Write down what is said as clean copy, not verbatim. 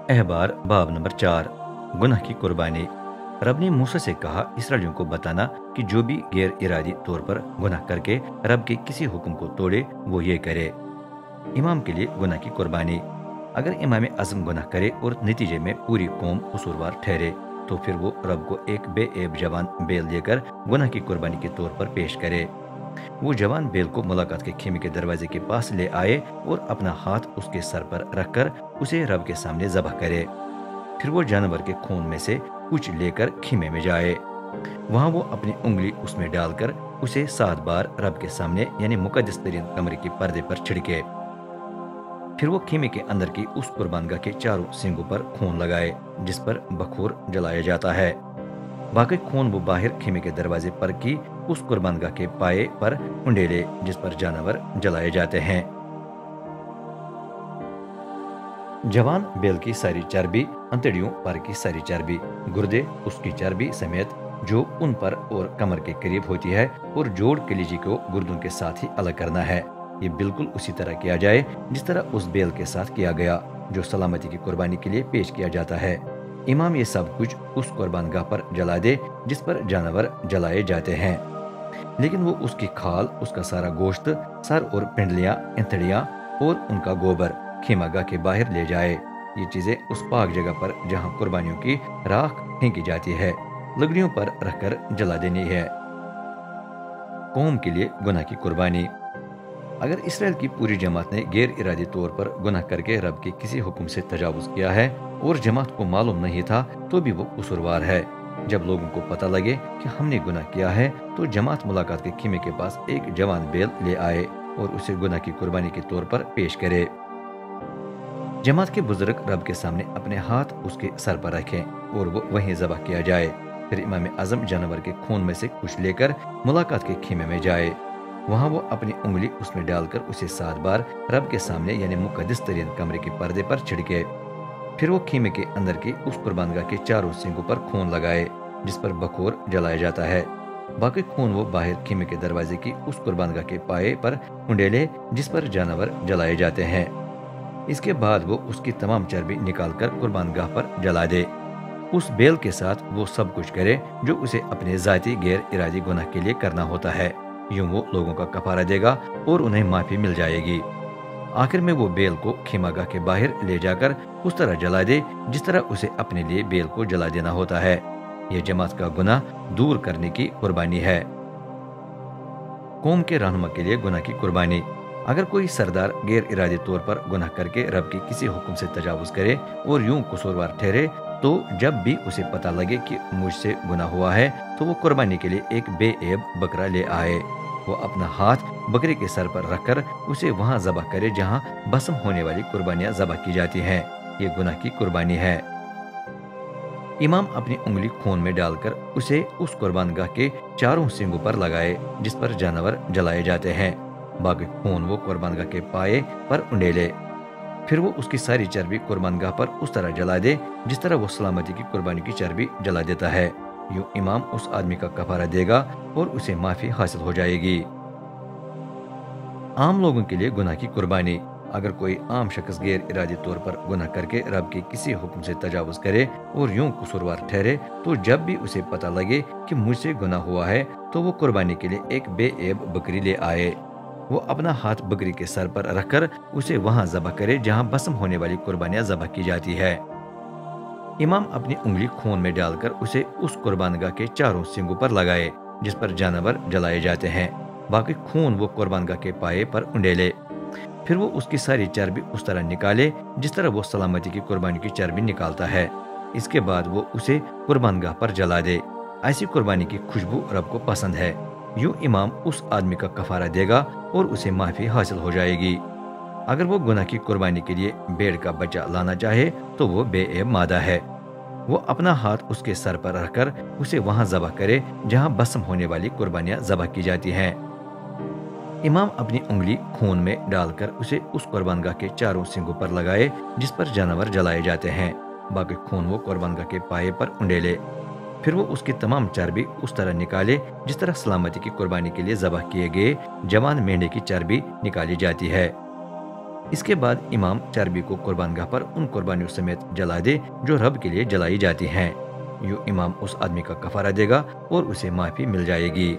अहबार बाब नंबर 4 गुनाह की कुर्बानी। रब ने मूसा से कहा, इसराइलियों को बताना कि जो भी गैर इरादी तौर पर गुनाह करके रब के किसी हुक्म को तोड़े वो ये करे। इमाम के लिए गुनाह की कुर्बानी। अगर इमाम आजम गुनाह करे और नतीजे में पूरी कौम कसूरवार ठहरे तो फिर वो रब को एक बेऐब जवान बेल लेकर गुनाह की कुर्बानी के तौर पर पेश करे। वो जवान बेल को मुलाकात के खेमे के दरवाजे के पास ले आए और अपना हाथ उसके सर पर रखकर उसे रब के सामने ज़बह करे। फिर वो जानवर के खून में से कुछ लेकर खीमे में जाए। वहाँ वो अपनी उंगली उसमें डालकर उसे 7 बार रब के सामने यानी मुकद्दस तरीन कमरे के पर्दे पर छिड़के। फिर वो खीमे के अंदर की उस कुर्बानगाह के चारों सींगों पर खून लगाए जिस पर बखूर जलाया जाता है। बाकी खून वो बाहर खीमे के दरवाजे पर की उस कुर्बानगाह के पाए पर उंडेले जिस पर जानवर जलाए जाते हैं। जवान बेल की सारी चर्बी, अंतड़ियों पर की सारी चर्बी, गुर्दे उसकी चर्बी समेत जो उन पर और कमर के करीब होती है और जोड़ कलीजी को गुर्दों के साथ ही अलग करना है। ये बिल्कुल उसी तरह किया जाए जिस तरह उस बेल के साथ किया गया जो सलामती की कुर्बानी के लिए पेश किया जाता है। इमाम ये सब कुछ उस कुर्बानगाह पर जला दे जिस पर जानवर जलाए जाते हैं, लेकिन वो उसकी खाल, उसका सारा गोश्त, सर और पिंडलियां, इंतड़ियां और उनका गोबर खीमागाह के बाहर ले जाए। ये चीजें उस पाक जगह पर जहां कुर्बानियों की राख फेंकी जाती है लकड़ियों पर रखकर जला देनी है। कौम के लिए गुनाह की कुर्बानी। अगर इसराइल की पूरी जमात ने गैर इरादी तौर पर गुनाह करके रब के किसी हुक्म से तजावुज किया है और जमात को मालूम नहीं था तो भी वो कसूरवार है। जब लोगों को पता लगे कि हमने गुनाह किया है तो जमात मुलाकात के खीमे के पास एक जवान बेल ले आए और उसे गुनाह की कुर्बानी के तौर पर पेश करे। जमात के बुजुर्ग रब के सामने अपने हाथ उसके सर पर रखें और वो वहीं ज़बह किया जाए। फिर इमाम आजम जानवर के खून में से कुछ लेकर मुलाकात के खीमे में जाए। वहाँ वो अपनी उंगली उसमें डालकर उसे 7 बार रब के सामने यानी मुकद्दस तरीन कमरे के पर्दे पर छिड़के। फिर वो खीमे के अंदर की उस कुर्बानगाह के चारों सींगों पर खून लगाए जिस पर बखूर जलाया जाता है। बाकी खून वो बाहर खीमे के दरवाजे की उस कुर्बानगाह के पाए पर उंडेले जिस पर जानवर जलाए जाते हैं। इसके बाद वो उसकी तमाम चर्बी निकालकर कुर्बानगाह पर जला दे। उस बेल के साथ वो सब कुछ करे जो उसे अपने जाती गैर इरादी गुनाह के लिए करना होता है। यूं वो लोगों का कफारा देगा और उन्हें माफी मिल जाएगी। आखिर में वो बेल को खीमागाह के बाहर ले जाकर उस तरह जला दे जिस तरह उसे अपने लिए बेल को जला देना होता है। यह जमात का गुनाह दूर करने की कुर्बानी है। कौम के रहनुमा के लिए गुनाह की कुर्बानी। अगर कोई सरदार गैर इरादी तौर पर गुनाह करके रब के किसी हुक्म से तजावुज करे और यूं कसूरवार ठहरे तो जब भी उसे पता लगे कि मुझसे गुनाह हुआ है तो वो कुर्बानी के लिए एक बेऐब बकरा ले आए। वो अपना हाथ बकरे के सर पर रखकर उसे वहां ज़बह करे जहां भस्म होने वाली कुर्बानियां ज़बह की जाती हैं। ये गुनाह की कुर्बानी है। इमाम अपनी उंगली खून में डालकर उसे उस कुर्बानगाह के चारों सींगों पर लगाए जिस पर जानवर जलाए जाते हैं। बाकी खून वो कुर्बानगाह के पाए पर उंडेले। फिर वो उसकी सारी चर्बी कुर्बानगाह पर उस तरह जला दे जिस तरह वो सलामती की कुर्बानी की चर्बी जला देता है। यूं इमाम उस आदमी का कफारा देगा और उसे माफी हासिल हो जाएगी। आम लोगों के लिए गुनाह की कुर्बानी। अगर कोई आम शख्स गैर इरादी तौर पर गुनाह करके रब के किसी हुक्म से तजावुज करे और यूं कसूरवार ठहरे तो जब भी उसे पता लगे कि मुझसे गुनाह हुआ है तो वो कुर्बानी के लिए एक बेऐब बकरी ले आए। वो अपना हाथ बकरी के सर पर रखकर उसे वहां ज़बह करे जहां भस्म होने वाली कुर्बानियां ज़बह की जाती है। इमाम अपनी उंगली खून में डालकर उसे उस कुर्बानगाह के चारों सींगों पर लगाए जिस पर जानवर जलाए जाते हैं। बाकी खून वो कुर्बानगाह के पाए पर उंडेले। फिर वो उसकी सारी चर्बी उस तरह निकाले जिस तरह वो सलामती की कुर्बानी की चर्बी निकालता है। इसके बाद वो उसे कुर्बानगाह पर जला दे। ऐसी कुर्बानी की खुशबू रब को पसंद है। यूं इमाम उस आदमी का कफारा देगा और उसे माफी हासिल हो जाएगी। अगर वो गुनाह की कुर्बानी के लिए भेड़ का बच्चा लाना चाहे तो वो बेऐब मादा है। वो अपना हाथ उसके सर पर रखकर उसे वहां ज़बह करे जहां भस्म होने वाली कुर्बानियां ज़बह की जाती हैं। इमाम अपनी उंगली खून में डालकर उसे उस कुर्बानगाह के चारों सींगों पर लगाए जिस पर जानवर जलाए जाते हैं। बाकी खून वो कुर्बानगाह के पाए पर उंडेले। फिर वो उसकी तमाम चर्बी उस तरह निकाले जिस तरह सलामती की कुर्बानी के लिए ज़बह किए गए जवान मेंढे की चर्बी निकाली जाती है। اس کے بعد امام چربی کو قربان گاہ پر ان قربانیوں سمیت جلا دے جو رب کے لیے جلائی جاتی ہیں۔ یوں امام اس آدمی کا کفارہ دے گا اور اسے معافی مل جائے گی۔